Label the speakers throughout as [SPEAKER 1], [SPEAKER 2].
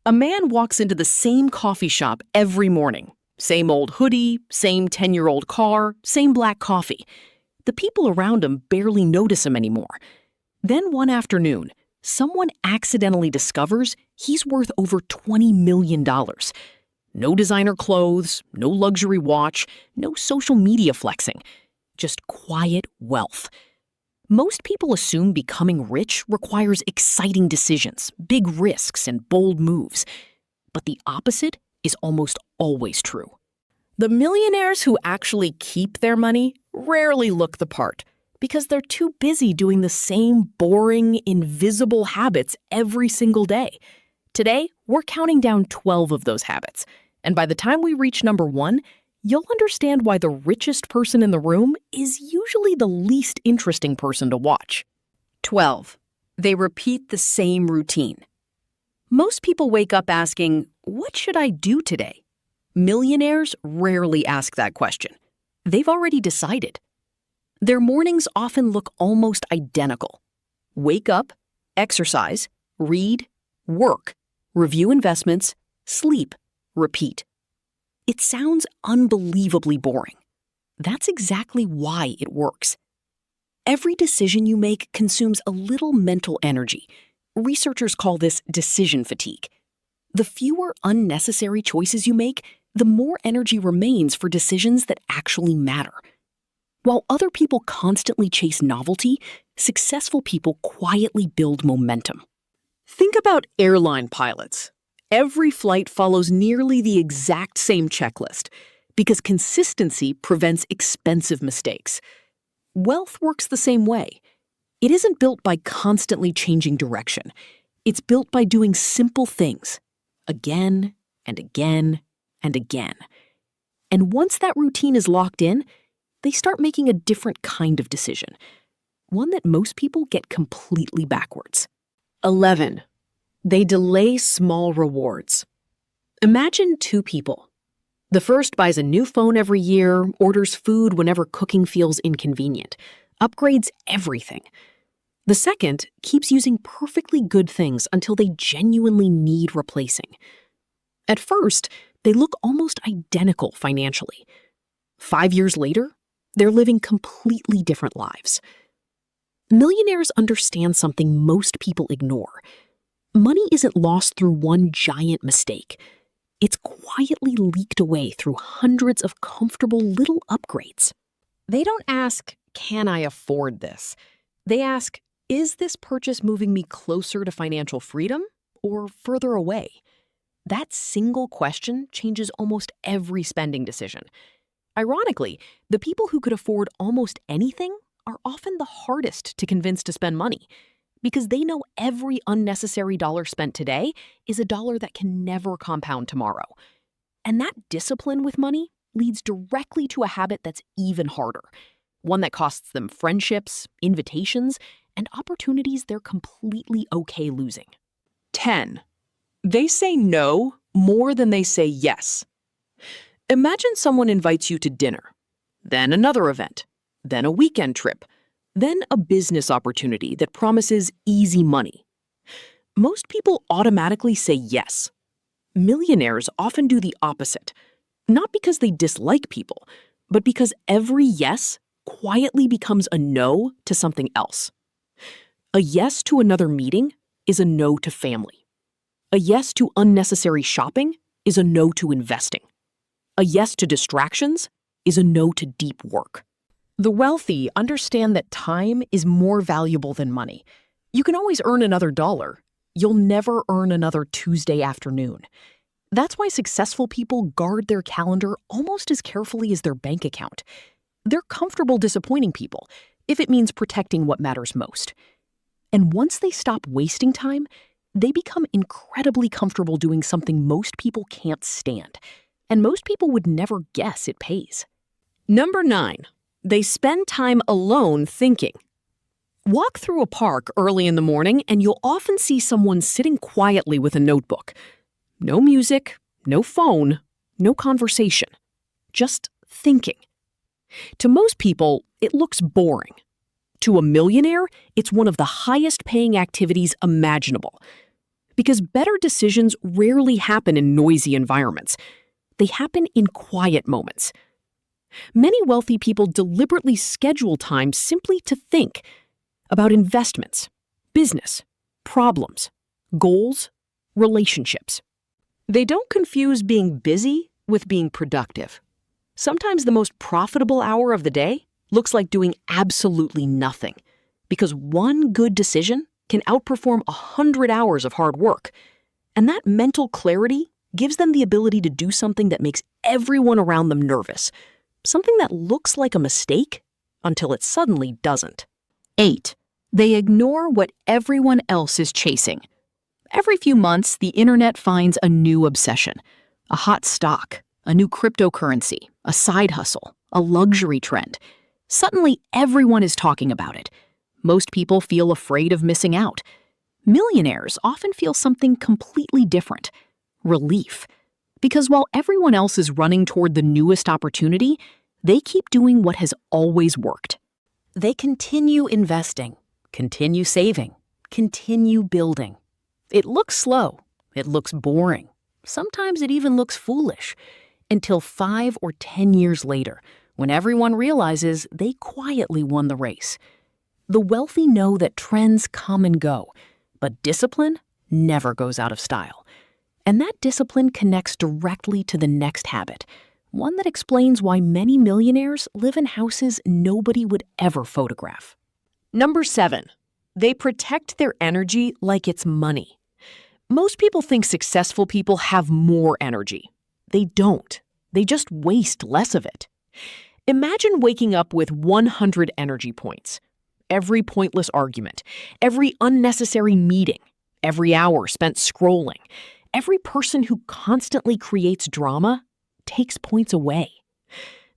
[SPEAKER 1] A man walks into the same coffee shop every morning. Same old hoodie, same 10-year-old car, same black coffee. The people around him barely notice him anymore. Then one afternoon, someone accidentally discovers he's worth over $20 million. No designer clothes, no luxury watch, no social media flexing. Just quiet wealth. Most people assume becoming rich requires exciting decisions, big risks, and bold moves. But the opposite is almost always true. The millionaires who actually keep their money rarely look the part because they're too busy doing the same boring, invisible habits every single day. Today, we're counting down 12 of those habits. And by the time we reach number 1, you'll understand why the richest person in the room is usually the least interesting person to watch. 12. They repeat the same routine. Most people wake up asking, "What should I do today?" Millionaires rarely ask that question. They've already decided. Their mornings often look almost identical. Wake up, exercise, read, work, review investments, sleep, repeat. It sounds unbelievably boring. That's exactly why it works. Every decision you make consumes a little mental energy. Researchers call this decision fatigue. The fewer unnecessary choices you make, the more energy remains for decisions that actually matter. While other people constantly chase novelty, successful people quietly build momentum. Think about airline pilots. Every flight follows nearly the exact same checklist because consistency prevents expensive mistakes. Wealth works the same way. It isn't built by constantly changing direction. It's built by doing simple things again and again and again. And once that routine is locked in, they start making a different kind of decision, one that most people get completely backwards. 11. They delay small rewards. Imagine 2 people. The first buys a new phone every year, orders food whenever cooking feels inconvenient, upgrades everything. The second keeps using perfectly good things until they genuinely need replacing. At first, they look almost identical financially. 5 years later, they're living completely different lives. Millionaires understand something most people ignore. Money isn't lost through one giant mistake. It's quietly leaked away through hundreds of comfortable little upgrades. They don't ask, "Can I afford this?" They ask, "Is this purchase moving me closer to financial freedom or further away?" That single question changes almost every spending decision. Ironically, the people who could afford almost anything are often the hardest to convince to spend money, because they know every unnecessary dollar spent today is a dollar that can never compound tomorrow. And that discipline with money leads directly to a habit that's even harder, one that costs them friendships, invitations, and opportunities they're completely okay losing. 10. They say no more than they say yes. Imagine someone invites you to dinner, then another event, then a weekend trip, then a business opportunity that promises easy money. Most people automatically say yes. Millionaires often do the opposite, not because they dislike people, but because every yes quietly becomes a no to something else. A yes to another meeting is a no to family. A yes to unnecessary shopping is a no to investing. A yes to distractions is a no to deep work. The wealthy understand that time is more valuable than money. You can always earn another dollar. You'll never earn another Tuesday afternoon. That's why successful people guard their calendar almost as carefully as their bank account. They're comfortable disappointing people if it means protecting what matters most. And once they stop wasting time, they become incredibly comfortable doing something most people can't stand. And most people would never guess it pays. Number 9. They spend time alone thinking. Walk through a park early in the morning and you'll often see someone sitting quietly with a notebook. No music, no phone, no conversation. Just thinking. To most people, it looks boring. To a millionaire, it's one of the highest paying activities imaginable. Because better decisions rarely happen in noisy environments. They happen in quiet moments. Many wealthy people deliberately schedule time simply to think about investments, business, problems, goals, relationships. They don't confuse being busy with being productive. Sometimes the most profitable hour of the day looks like doing absolutely nothing, because one good decision can outperform 100 hours of hard work. And that mental clarity gives them the ability to do something that makes everyone around them nervous, something that looks like a mistake until it suddenly doesn't. 8. They ignore what everyone else is chasing. Every few months, the internet finds a new obsession, a hot stock, a new cryptocurrency, a side hustle, a luxury trend. Suddenly, everyone is talking about it. Most people feel afraid of missing out. Millionaires often feel something completely different: relief. Because while everyone else is running toward the newest opportunity, they keep doing what has always worked. They continue investing, continue saving, continue building. It looks slow, it looks boring, sometimes it even looks foolish, until 5 or 10 years later, when everyone realizes they quietly won the race. The wealthy know that trends come and go, but discipline never goes out of style. And that discipline connects directly to the next habit, one that explains why many millionaires live in houses nobody would ever photograph. Number 7. They protect their energy like it's money. Most people think successful people have more energy. They don't. They just waste less of it. Imagine waking up with 100 energy points. Every pointless argument, every unnecessary meeting, every hour spent scrolling, every person who constantly creates drama takes points away.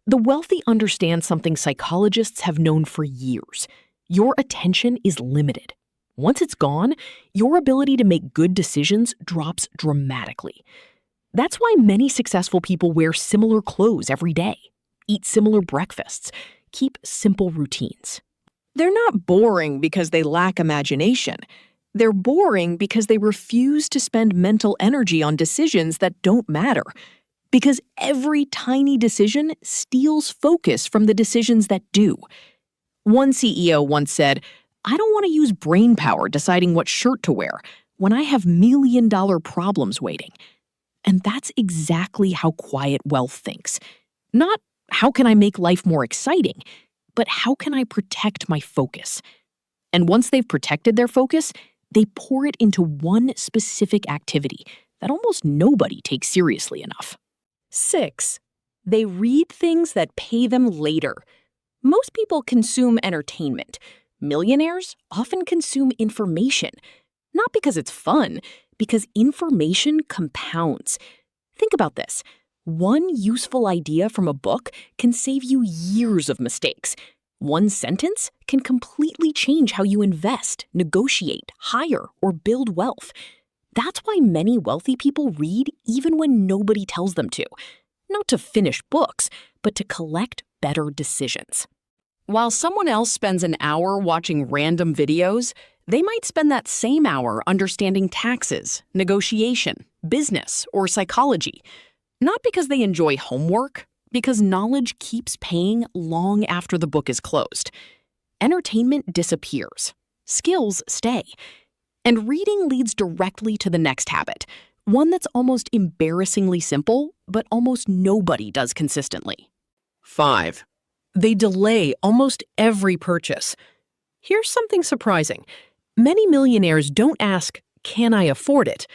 [SPEAKER 1] The wealthy understand something psychologists have known for years. Your attention is limited. Once it's gone, your ability to make good decisions drops dramatically. That's why many successful people wear similar clothes every day, eat similar breakfasts, keep simple routines. They're not boring because they lack imagination. They're boring because they refuse to spend mental energy on decisions that don't matter. Because every tiny decision steals focus from the decisions that do. One CEO once said, "I don't want to use brain power deciding what shirt to wear when I have million-dollar problems waiting." And that's exactly how quiet wealth thinks. Not, how can I make life more exciting, but how can I protect my focus? And once they've protected their focus, they pour it into one specific activity that almost nobody takes seriously enough. 6. They read things that pay them later. Most people consume entertainment. Millionaires often consume information. Not because it's fun, because information compounds. Think about this. One useful idea from a book can save you years of mistakes. One sentence can completely change how you invest, negotiate, hire, or build wealth. That's why many wealthy people read even when nobody tells them to. Not to finish books, but to collect better decisions. While someone else spends an hour watching random videos, they might spend that same hour understanding taxes, negotiation, business, or psychology. Not because they enjoy homework, because knowledge keeps paying long after the book is closed. Entertainment disappears. Skills stay. And reading leads directly to the next habit, one that's almost embarrassingly simple, but almost nobody does consistently. 5. They delay almost every purchase. Here's something surprising. Many millionaires don't ask, "Can I afford it?"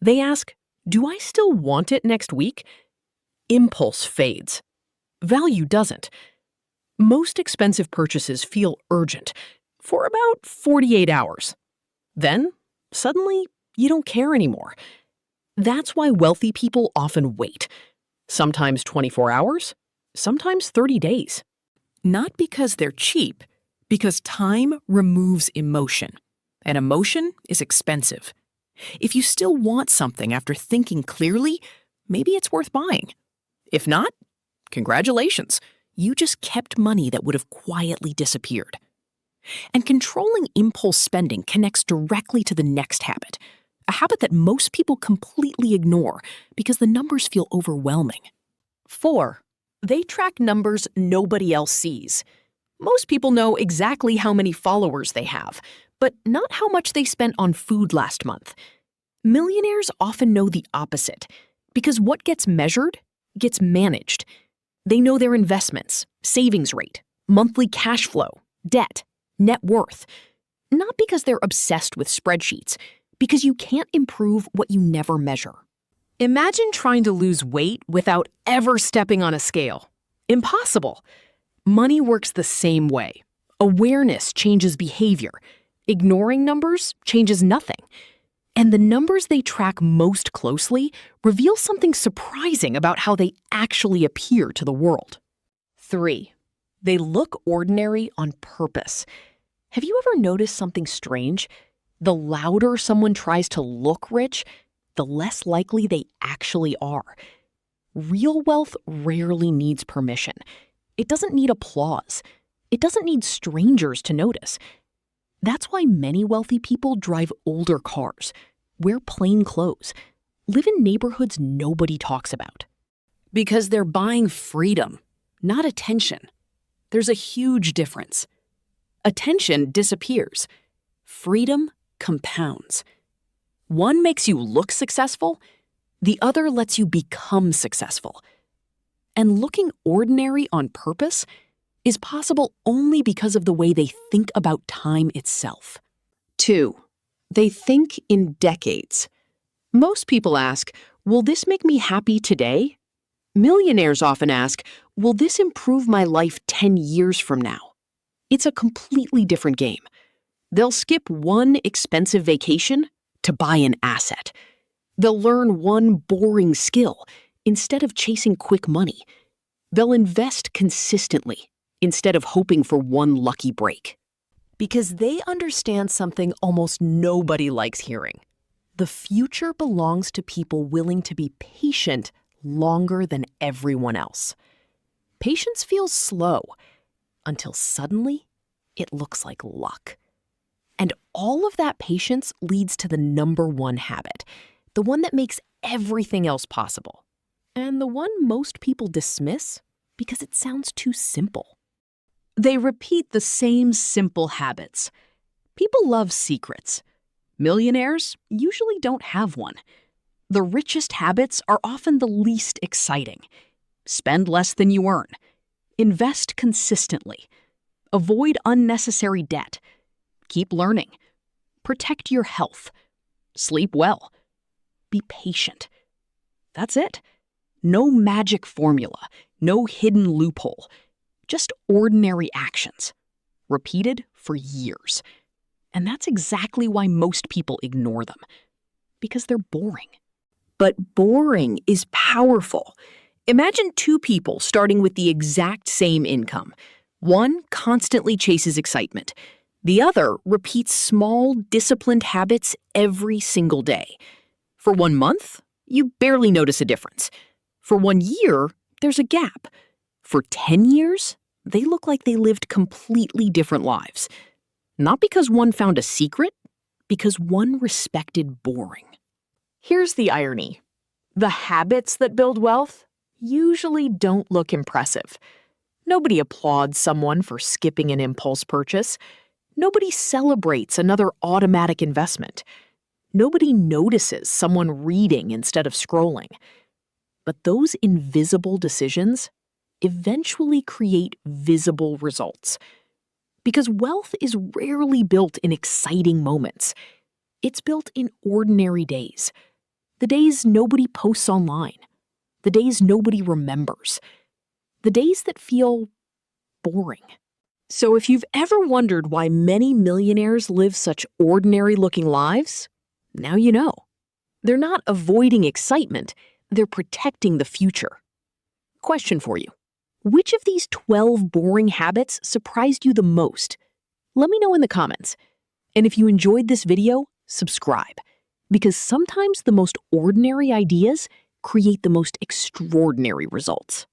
[SPEAKER 1] They ask, "Do I still want it next week?" Impulse fades. Value doesn't. Most expensive purchases feel urgent for about 48 hours. Then, suddenly, you don't care anymore. That's why wealthy people often wait. Sometimes 24 hours, sometimes 30 days. Not because they're cheap, because time removes emotion. And emotion is expensive. If you still want something after thinking clearly, maybe it's worth buying. If not, congratulations. You just kept money that would have quietly disappeared. And controlling impulse spending connects directly to the next habit, a habit that most people completely ignore because the numbers feel overwhelming. 4. They track numbers nobody else sees. Most people know exactly how many followers they have, but not how much they spent on food last month. Millionaires often know the opposite, because what gets measured gets managed. They know their investments, savings rate, monthly cash flow, debt, net worth. Not because they're obsessed with spreadsheets, because you can't improve what you never measure. Imagine trying to lose weight without ever stepping on a scale. Impossible. Money works the same way. Awareness changes behavior. Ignoring numbers changes nothing. And the numbers they track most closely reveal something surprising about how they actually appear to the world. 3. They look ordinary on purpose. Have you ever noticed something strange? The louder someone tries to look rich, the less likely they actually are. Real wealth rarely needs permission. It doesn't need applause. It doesn't need strangers to notice. That's why many wealthy people drive older cars, wear plain clothes, live in neighborhoods nobody talks about. Because they're buying freedom, not attention. There's a huge difference. Attention disappears. Freedom compounds. One makes you look successful, the other lets you become successful. And looking ordinary on purpose is possible only because of the way they think about time itself. 2. They think in decades. Most people ask, will this make me happy today? Millionaires often ask, will this improve my life 10 years from now? It's a completely different game. They'll skip one expensive vacation to buy an asset. They'll learn one boring skill instead of chasing quick money. They'll invest consistently instead of hoping for one lucky break. Because they understand something almost nobody likes hearing. The future belongs to people willing to be patient longer than everyone else. Patience feels slow until suddenly it looks like luck. And all of that patience leads to the number one habit, the one that makes everything else possible, and the one most people dismiss because it sounds too simple. They repeat the same simple habits. People love secrets. Millionaires usually don't have one. The richest habits are often the least exciting. Spend less than you earn. Invest consistently. Avoid unnecessary debt. Keep learning. Protect your health. Sleep well. Be patient. That's it. No magic formula. No hidden loophole. Just ordinary actions, repeated for years. And that's exactly why most people ignore them, because they're boring. But boring is powerful. Imagine two people starting with the exact same income. One constantly chases excitement. The other repeats small, disciplined habits every single day. For 1 month, you barely notice a difference. For 1 year, there's a gap. For 10 years, they look like they lived completely different lives. Not because one found a secret, because one respected boring. Here's the irony. The habits that build wealth usually don't look impressive. Nobody applauds someone for skipping an impulse purchase. Nobody celebrates another automatic investment. Nobody notices someone reading instead of scrolling. But those invisible decisions eventually create visible results. Because wealth is rarely built in exciting moments. It's built in ordinary days. The days nobody posts online. The days nobody remembers. The days that feel boring. So if you've ever wondered why many millionaires live such ordinary-looking lives, now you know. They're not avoiding excitement, they're protecting the future. Question for you. Which of these 12 boring habits surprised you the most? Let me know in the comments. And if you enjoyed this video, subscribe. Because sometimes the most ordinary ideas create the most extraordinary results.